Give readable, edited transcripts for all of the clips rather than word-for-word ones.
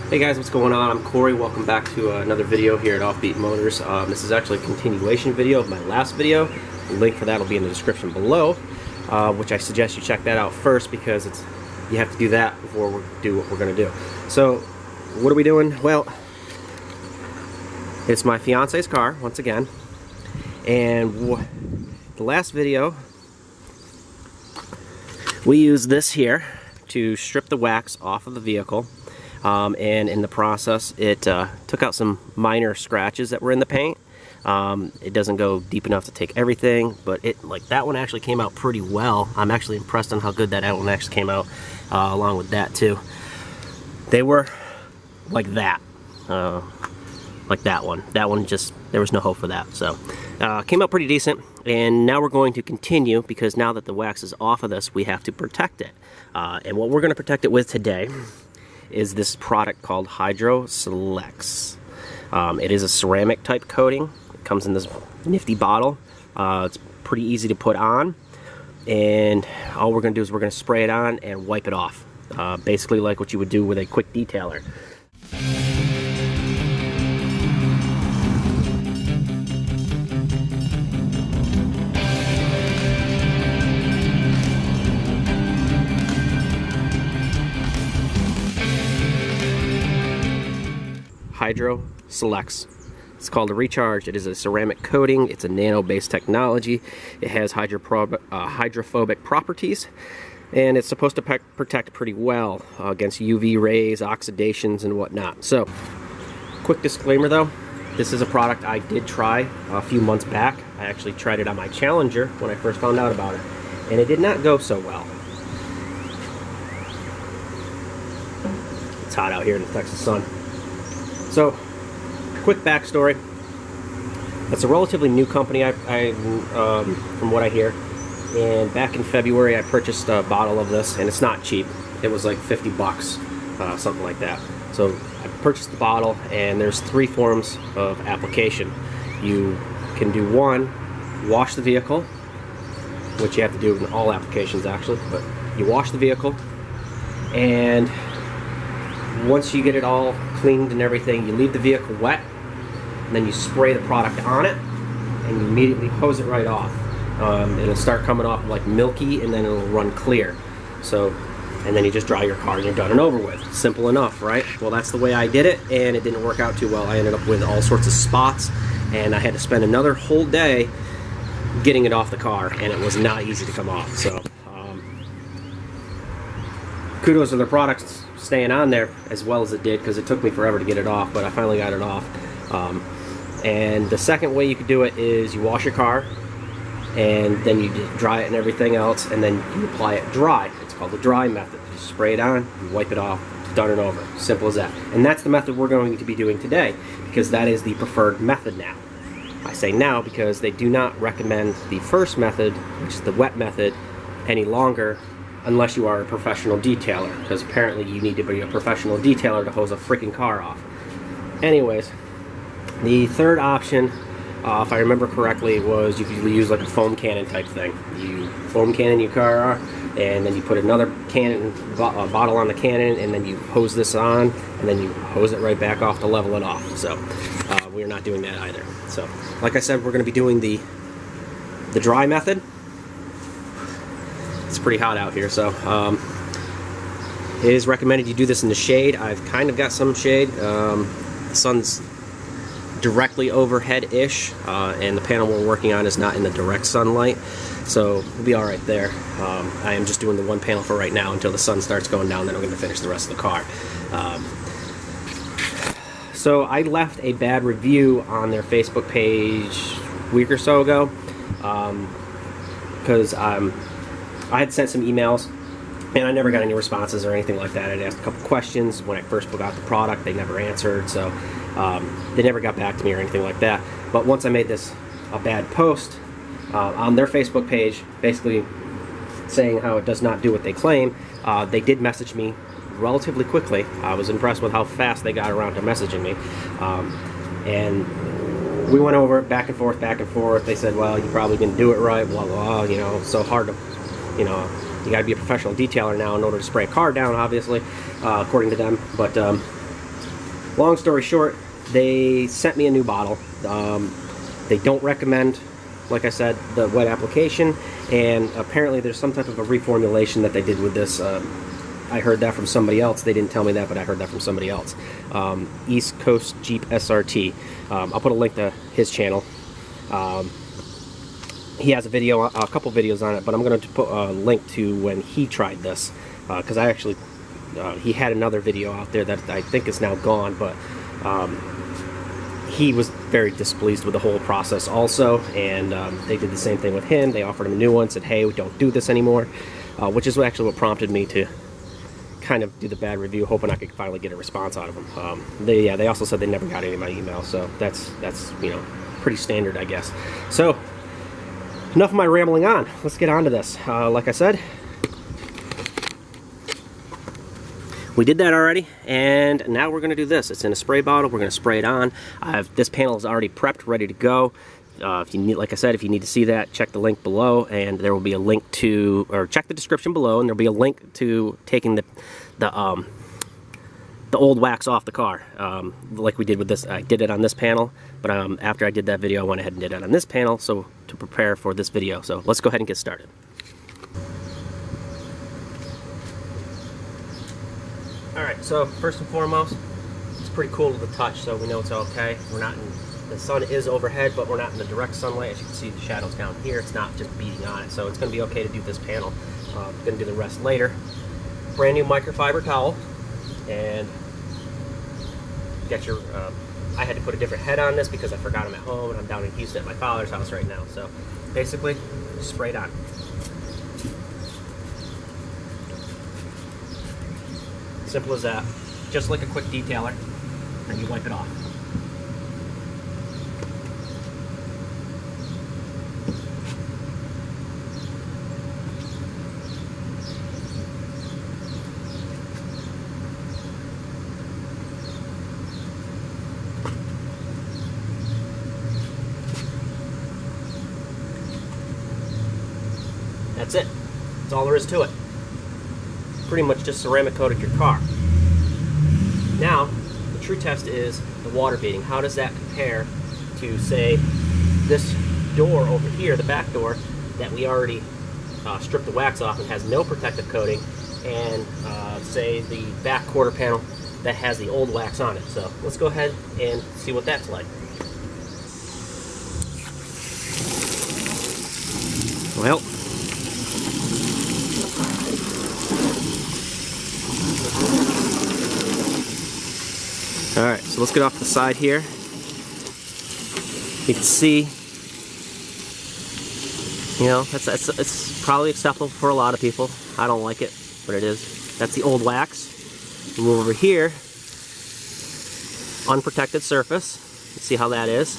Hey guys, what's going on? I'm Corey. Welcome back to another video here at Offbeat Motors. This is actually a continuation video of my last video. The link for that will be in the description below, which I suggest you check that out first because you have to do that before we do what we're going to do. So, what are we doing? Well, it's my fiance's car, once again. And the last video, we used this here to strip the wax off of the vehicle. And in the process it took out some minor scratches that were in the paint. It doesn't go deep enough to take everything, but that one actually came out pretty well. I'm actually impressed on how good that one actually came out, along with that too. They were like that, like that one just, there was no hope for that. So came out pretty decent, and now we're going to continue because now that the wax is off of this, we have to protect it. And what we're going to protect it with today is this product called Hydrosilex. It is a ceramic type coating. It comes in this nifty bottle. It's pretty easy to put on, and all we're going to do is we're going to spray it on and wipe it off. Basically like what you would do with a quick detailer. Hydrosilex. It's called a recharge. It is a ceramic coating. It's a nano-based technology. It has hydrophobic properties, and it's supposed to protect pretty well against UV rays, oxidations, and whatnot. So, quick disclaimer though, this is a product I did try a few months back. I actually tried it on my Challenger when I first found out about it, and it did not go so well. It's hot out here in the Texas sun. So, quick backstory. It's a relatively new company, from what I hear. And back in February, I purchased a bottle of this, and it's not cheap. It was like 50 bucks, something like that. So, I purchased the bottle, and there's 3 forms of application. You can do one, wash the vehicle, which you have to do in all applications actually, but you wash the vehicle, and once you get it all cleaned and everything, you leave the vehicle wet, and then you spray the product on it, and you immediately hose it right off. It'll start coming off like milky, and then it'll run clear. So, and then you just dry your car and you're done and over with. Simple enough, right? Well, that's the way I did it, and it didn't work out too well. I ended up with all sorts of spots, and I had to spend another whole day getting it off the car, and it was not easy to come off. So, kudos to the products staying on there as well as it did, because it took me forever to get it off, but I finally got it off. And the second way you could do it is you wash your car, and then you dry it and everything else, and then you apply it dry. It's called the dry method. You spray it on, you wipe it off, done and over. Simple as that. And that's the method we're going to be doing today, because that is the preferred method now. I say now because they do not recommend the first method, which is the wet method, any longer, unless you are a professional detailer, because apparently you need to be a professional detailer to hose a freaking car off. Anyways, the third option, if I remember correctly, was you could use like a foam cannon type thing. You foam cannon your car, and then you put another cannon bottle on the cannon, and then you hose this on, and then you hose it right back off to level it off. So we're not doing that either. So like I said, we're going to be doing the dry method. It's pretty hot out here, so it is recommended you do this in the shade. I've kind of got some shade. The sun's directly overhead-ish, and the panel we're working on is not in the direct sunlight, so we'll be alright there. I am just doing the one panel for right now until the sun starts going down, then I'm going to finish the rest of the car. So I left a bad review on their Facebook page a week or so ago, because I had sent some emails, and I never got any responses or anything like that. I'd asked a couple questions when I first put out the product. They never answered, so they never got back to me or anything like that. But once I made this a bad post on their Facebook page, basically saying how it does not do what they claim, they did message me relatively quickly. I was impressed with how fast they got around to messaging me. And we went over it back and forth, back and forth. They said, well, you probably didn't do it right, blah, blah, you know, it's so hard to, you know, you got to be a professional detailer now in order to spray a car down, obviously, according to them. But long story short, they sent me a new bottle. They don't recommend, like I said, the wet application, and apparently there's some type of a reformulation that they did with this. I heard that from somebody else. They didn't tell me that, but I heard that from somebody else. EastCoastJeepSRT. I'll put a link to his channel. He has a video, a couple videos on it, but I'm going to put a link to when he tried this, because I actually, he had another video out there that I think is now gone, but he was very displeased with the whole process also, and they did the same thing with him. They offered him a new one, said, hey, we don't do this anymore, which is actually what prompted me to kind of do the bad review, hoping I could finally get a response out of them. They also said they never got any of my emails, so that's you know, pretty standard, I guess. So enough of my rambling on. Let's get on to this. Like I said, we did that already, and now we're going to do this. It's in a spray bottle. We're going to spray it on. This panel is already prepped, ready to go. If you need, like I said, if you need to see that, check the link below, and there will be a link to, or check the description below, and there'll be a link to taking the old wax off the car, like we did with this. I did it on this panel, but after I did that video, I went ahead and did it on this panel, so to prepare for this video. So let's go ahead and get started. Alright, so first and foremost, it's pretty cool to the touch, so we know it's okay. We're not in, the sun is overhead, but we're not in the direct sunlight. As you can see, the shadows down here, it's not just beating on it, so it's going to be okay to do this panel. I'm going to do the rest later. Brand new microfiber towel, and get your, I had to put a different head on this because I forgot them at home, and I'm down in Houston at my father's house right now, so basically, spray it on. Simple as that. Just like a quick detailer, and you wipe it off. That's it. That's all there is to it. Pretty much just ceramic coated your car. Now, the true test is the water beading. How does that compare to, say, this door over here, the back door, that we already stripped the wax off and has no protective coating, and say the back quarter panel that has the old wax on it. So let's go ahead and see what that's like. Well, alright, so let's get off the side here. You can see, you know, it's probably acceptable for a lot of people. I don't like it, but it is. That's the old wax. You move over here, unprotected surface. You see how that is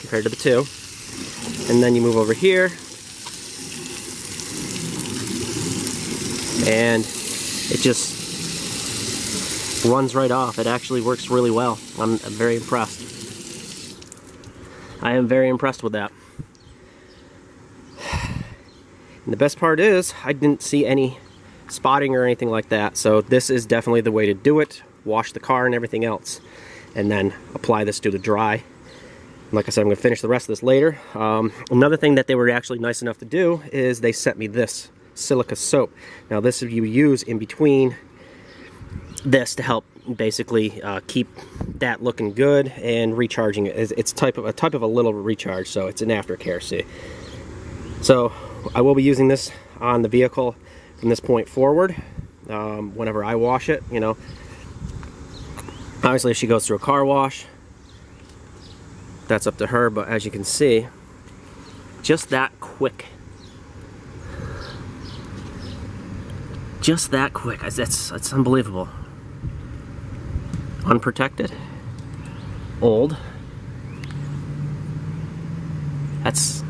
compared to the two. And then you move over here, and it just runs right off. It actually works really well. I'm very impressed. I am very impressed with that. And the best part is, I didn't see any spotting or anything like that, so this is definitely the way to do it. Wash the car and everything else, and then apply this to the dry. And like I said, I'm going to finish the rest of this later. Another thing that they were actually nice enough to do is they sent me this silica soap. Now this you use in between this to help basically keep that looking good and recharging it. It's a type of a little recharge, so it's an aftercare. See, so I will be using this on the vehicle from this point forward. Whenever I wash it, you know, obviously if she goes through a car wash, that's up to her. But as you can see, just that quick. Just that quick. That's unbelievable. Unprotected. Old. That's...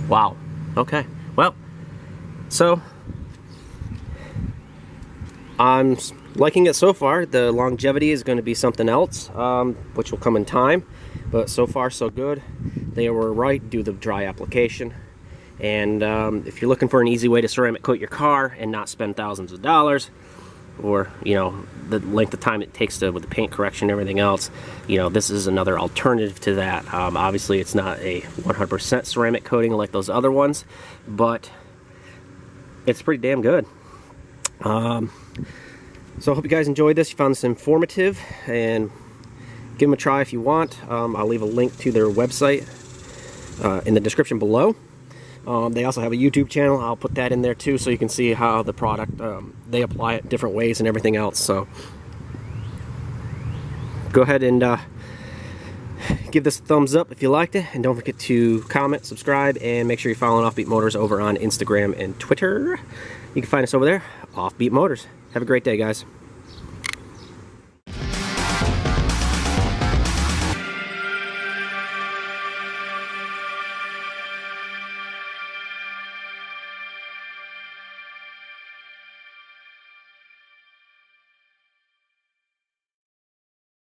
wow. Okay. Well, so I'm liking it so far. The longevity is going to be something else, which will come in time. But so far, so good. They were right. Do the dry application. And if you're looking for an easy way to ceramic coat your car and not spend thousands of dollars, or you know, the length of time it takes to with the paint correction and everything else, you know, this is another alternative to that. Obviously it's not a 100% ceramic coating like those other ones, but it's pretty damn good. So I hope you guys enjoyed this. You found this informative, and give them a try if you want. I'll leave a link to their website in the description below. They also have a YouTube channel. I'll put that in there too, so you can see how the product, they apply it different ways and everything else. So go ahead and give this a thumbs up if you liked it, and don't forget to comment, subscribe, and make sure you're following Offbeat Motors over on Instagram and Twitter. You can find us over there, Offbeat Motors. Have a great day, guys.